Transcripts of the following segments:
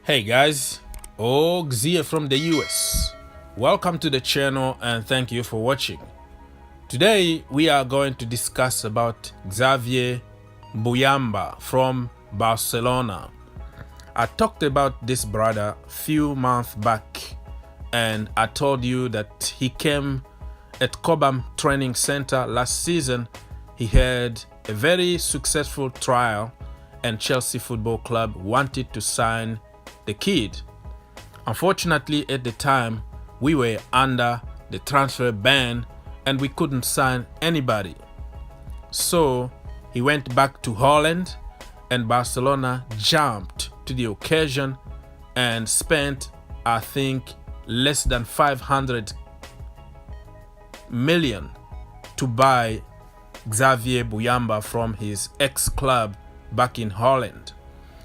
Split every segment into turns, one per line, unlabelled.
Hey guys, Xavier from the US. Welcome to the channel and thank you for watching. Today we are going to discuss about Xavier Mbuyamba from Barcelona. I talked about this brother a few months back and I told you that he came at Cobham Training Center last season. He had a very successful trial and Chelsea Football Club wanted to sign the kid. Unfortunately, at the time, we were under the transfer ban and we couldn't sign anybody. So he went back to Holland and Barcelona jumped to the occasion and spent, I think, less than 500 million to buy Xavier Mbuyamba from his ex-club back in Holland,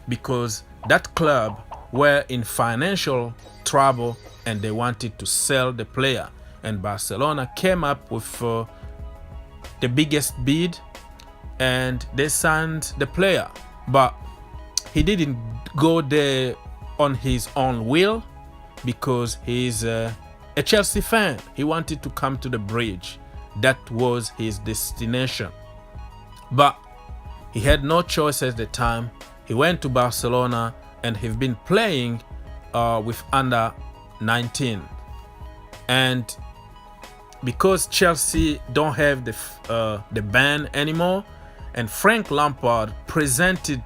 because that club were in financial trouble and they wanted to sell the player, and Barcelona came up with the biggest bid and they signed the player. But he didn't go there on his own will because he's a Chelsea fan. He wanted to come to the bridge. That was his destination, but he had no choice at the time. He went to Barcelona and he's been playing with under 19, and because Chelsea don't have the ban anymore, and Frank Lampard presented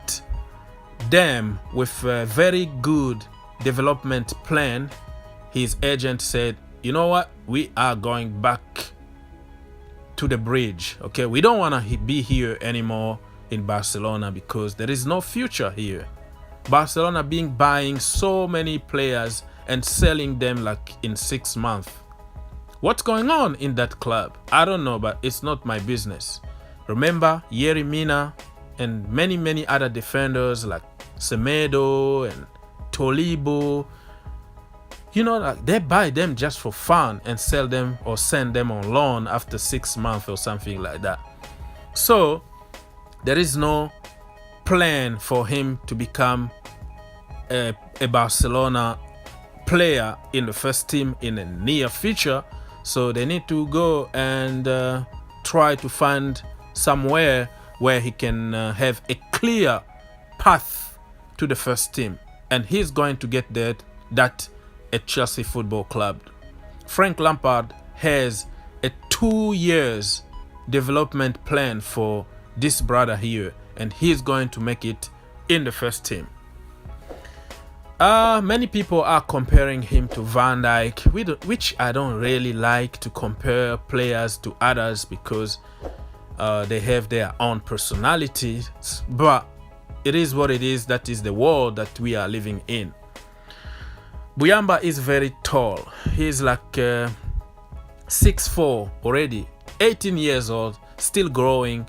them with a very good development plan, his agent said, you know what, we are going back to the bridge. Okay, we don't want to be here anymore in Barcelona because there is no future here. Barcelona buying so many players and selling them like in 6 months. What's going on in that club? I don't know, but it's not my business. Remember Yerry Mina and many other defenders like Semedo and Tolibo. You know, like they buy them just for fun and sell them or send them on loan after 6 months or something like that. So there is no plan for him to become a Barcelona player in the first team in the near future. So they need to go and try to find somewhere where he can have a clear path to the first team, and he's going to get that at Chelsea Football Club. Frank Lampard has a 2 years development plan for this brother here, and he's going to make it in the first team. Many people are comparing him to Van Dijk, which I don't really like to compare players to others because they have their own personalities, but it is what it is. That is the world that we are living in. Mbuyamba is very tall. He's like 6'4" already, 18 years old, still growing,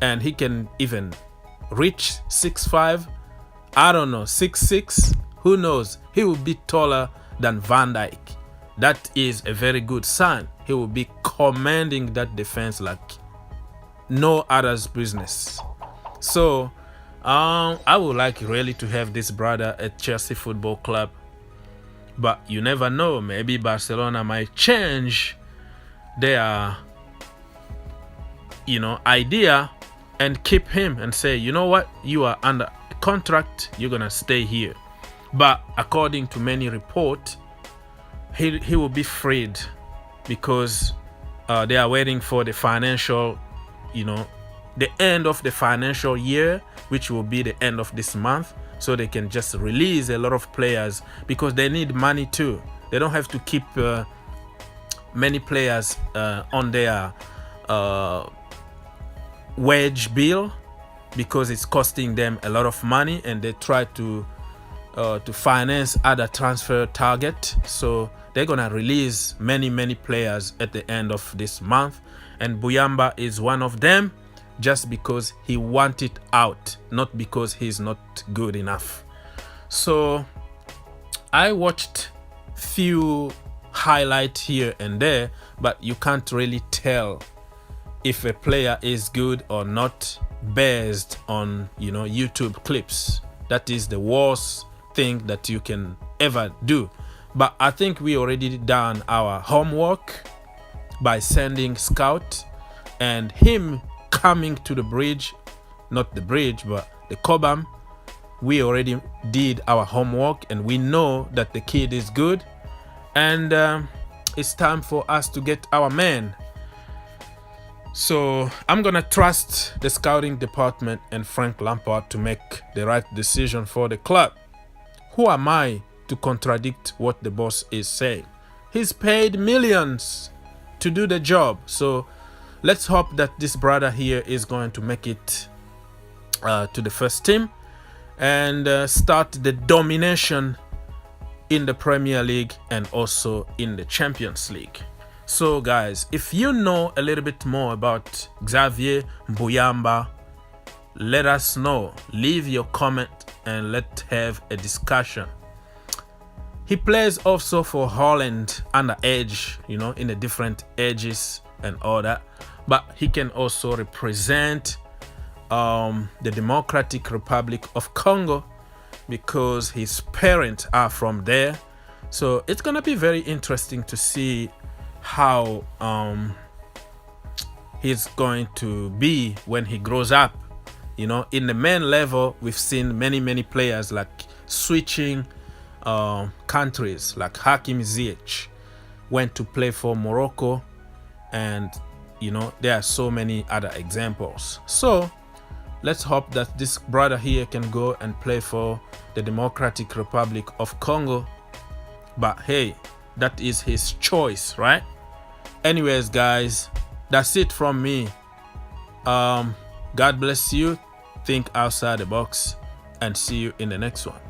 and he can even reach 6'5", I don't know, 6'6", who knows. He will be taller than Van Dijk. That is a very good sign. He will be commanding that defense like no other's business. So I would like really to have this brother at Chelsea Football Club, but you never know, maybe Barcelona might change their idea and keep him and say, you know what, you are under contract, you're gonna stay here. But according to many reports, he will be freed because they are waiting for the financial, the end of the financial year, which will be the end of this month, so they can just release a lot of players because they need money too. They don't have to keep many players on their wage bill because it's costing them a lot of money, and they try to finance other transfer target. So they're gonna release many players at the end of this month, and Mbuyamba is one of them, just because he wanted out, not because he's not good enough. So I watched few highlights here and there, but you can't really tell if a player is good or not based on YouTube clips. That is the worst thing that you can ever do. But I think we already done our homework by sending scout and him coming to the bridge, not the bridge, but the Cobham. We already did our homework and we know that the kid is good, and it's time for us to get our man. So I'm gonna trust the scouting department and Frank Lampard to make the right decision for the club. Who am I to contradict what the boss is saying? He's paid millions to do the job. So let's hope that this brother here is going to make it to the first team and start the domination in the Premier League and also in the Champions League. So guys, if you know a little bit more about Xavier Mbuyamba, let us know. Leave your comment and let's have a discussion. He plays also for Holland underage, you know, in the different ages and all that. But he can also represent the Democratic Republic of Congo because his parents are from there. So it's gonna be very interesting to see how he's going to be when he grows up. You know, in the main level, we've seen many players like switching countries, like Hakim Ziyech went to play for Morocco, and you know, there are so many other examples. So let's hope that this brother here can go and play for the Democratic Republic of Congo. But hey, that is his choice, right? Anyways, guys, that's it from me. God bless you. Think outside the box and see you in the next one.